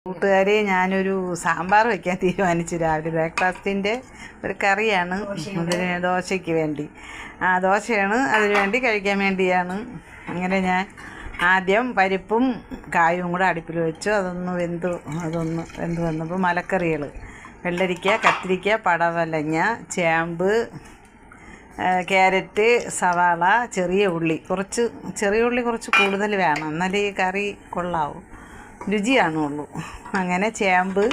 കൂട്ടുകാരെ, ഞാനൊരു സാമ്പാർ വയ്ക്കാൻ തീരുമാനിച്ചു. രാവിലെ ബ്രേക്ക്ഫാസ്റ്റിൻ്റെ ഒരു കറിയാണ്, അതിന് ദോശയ്ക്ക് വേണ്ടി. ദോശയാണ് അതിന് വേണ്ടി കഴിക്കാൻ വേണ്ടിയാണ്. അങ്ങനെ ഞാൻ ആദ്യം പരിപ്പും കായും കൂടെ അടുപ്പിൽ വെച്ചു. അതൊന്ന് വെന്ത് വന്നപ്പോൾ മലക്കറികൾ: വെള്ളരിക്ക, കത്തിരിക്ക, പടവലങ്ങ, ചേമ്പ്, ക്യാരറ്റ്, സവാള, ചെറിയ ഉള്ളി കുറച്ച് കൂടുതൽ വേണം, എന്നാലേ ഈ കറി കൊള്ളാവും, രുചിയാണുള്ളൂ. അങ്ങനെ ചേമ്പ്,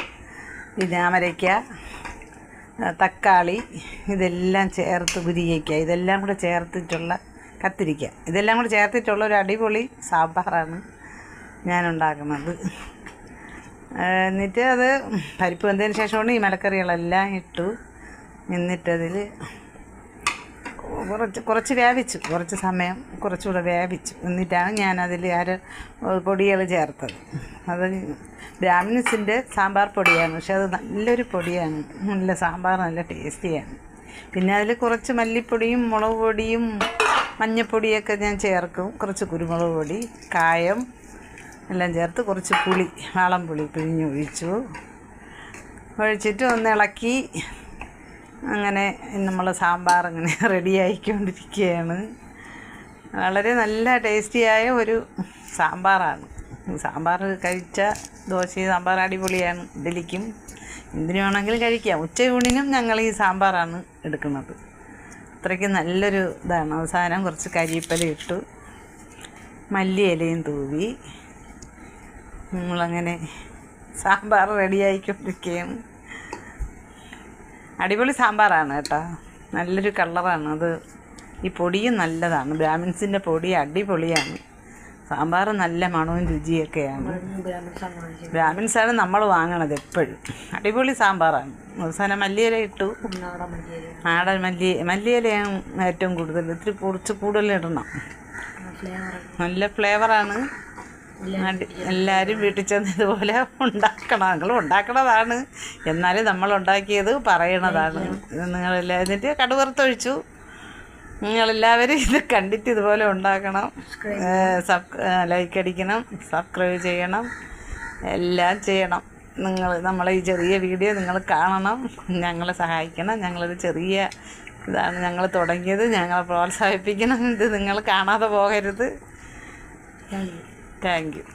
പിന്നെ അമരയ്ക്ക, തക്കാളി ഇതെല്ലാം ചേർത്ത് മുരിങ്ങയ്ക്ക ഇതെല്ലാം കൂടെ ചേർത്തിട്ടുള്ള കത്തിരിക്ക ഇതെല്ലാം കൂടെ ചേർത്തിട്ടുള്ള ഒരു അടിപൊളി സാമ്പാറാണ് ഞാനുണ്ടാക്കുന്നത്. എന്നിട്ട് അത് പരിപ്പ് വെന്തതിന് ശേഷമാണ് ഈ മലക്കറികളെല്ലാം ഇട്ടു. എന്നിട്ടതിൽ കുറച്ച് വേവിച്ചു, കുറച്ച് സമയം കുറച്ചുകൂടെ വേവിച്ചു. എന്നിട്ടാണ് ഞാനതിൽ പൊടികൾ ചേർത്തത്. അത് ബ്രാഹ്മിൻസിൻ്റെ സാമ്പാർ പൊടിയാണ്, പക്ഷെ അത് നല്ലൊരു പൊടിയാണ്, നല്ല സാമ്പാർ നല്ല ടേസ്റ്റിയാണ്. പിന്നെ അതിൽ കുറച്ച് മല്ലിപ്പൊടിയും മുളക് പൊടിയും മഞ്ഞൾപ്പൊടിയൊക്കെ ഞാൻ ചേർക്കും, കുറച്ച് കുരുമുളക് പൊടി, കായം എല്ലാം ചേർത്ത് കുറച്ച് പുളി, വാളംപുളി ഒഴിച്ചിട്ട് ഒന്ന് ഇളക്കി. അങ്ങനെ നമ്മൾ സാമ്പാർ ഇങ്ങനെ റെഡിയായിക്കൊണ്ടിരിക്കുകയാണ്. വളരെ നല്ല ടേസ്റ്റിയായ ഒരു സാമ്പാറാണ്. സാമ്പാർ കഴിച്ച ദോശയും സാമ്പാർ അടിപൊളിയാണ്. ഇഡ്ഡലിക്കും എന്തിനു വേണമെങ്കിലും കഴിക്കാം. ഉച്ചയൂണിനും ഞങ്ങൾ ഈ സാമ്പാറാണ് എടുക്കുന്നത്. അത്രയ്ക്ക് നല്ലൊരു ഇതാണ്. അവസാനം കുറച്ച് കരിവേപ്പില ഇട്ടു, മല്ലിയിലയും തൂവി നമ്മളങ്ങനെ സാമ്പാർ റെഡിയായിക്കൊണ്ടിരിക്കുകയാണ്. അടിപൊളി സാമ്പാറാണ് കേട്ടോ, നല്ലൊരു കളറാണ്. അത് ഈ പൊടിയും നല്ലതാണ്, ബ്രാഹ്മിൻസിൻ്റെ പൊടി അടിപൊളിയാണ്. സാമ്പാർ നല്ല മണവും രുചിയൊക്കെയാണ്. ബ്രാഹ്മിൻസാണ് നമ്മൾ വാങ്ങണത് എപ്പോഴും. അടിപൊളി സാമ്പാറാണ്. അവസാനം മല്ലിയില ഇട്ടു, നാടൻ മല്ലിയിലയാണ് ഏറ്റവും കൂടുതൽ, കുറച്ച് കൂടുതൽ ഇടണം, നല്ല ഫ്ലേവറാണ്. എല്ലാവരും വീട്ടിൽ ചെന്ന് ഇതുപോലെ ഉണ്ടാക്കണം. ഞങ്ങൾ ഉണ്ടാക്കണതാണ്, എന്നാലും നമ്മൾ ഉണ്ടാക്കിയത് പറയണതാണ്. നിങ്ങളെല്ലാം എന്നിട്ട് കടുവറുത്തൊഴിച്ചു. നിങ്ങളെല്ലാവരും ഇത് കണ്ടിട്ട് ഇതുപോലെ ഉണ്ടാക്കണം. ലൈക്ക് അടിക്കണം, സബ്സ്ക്രൈബ് ചെയ്യണം, എല്ലാം ചെയ്യണം. നമ്മളെ ഈ ചെറിയ വീഡിയോ നിങ്ങൾ കാണണം, ഞങ്ങളെ സഹായിക്കണം. ഞങ്ങളൊരു ചെറിയ ഇതാണ് ഞങ്ങൾ തുടങ്ങിയത്, ഞങ്ങളെ പ്രോത്സാഹിപ്പിക്കണം. ഇത് നിങ്ങൾ കാണാതെ പോകരുത്. Thank you.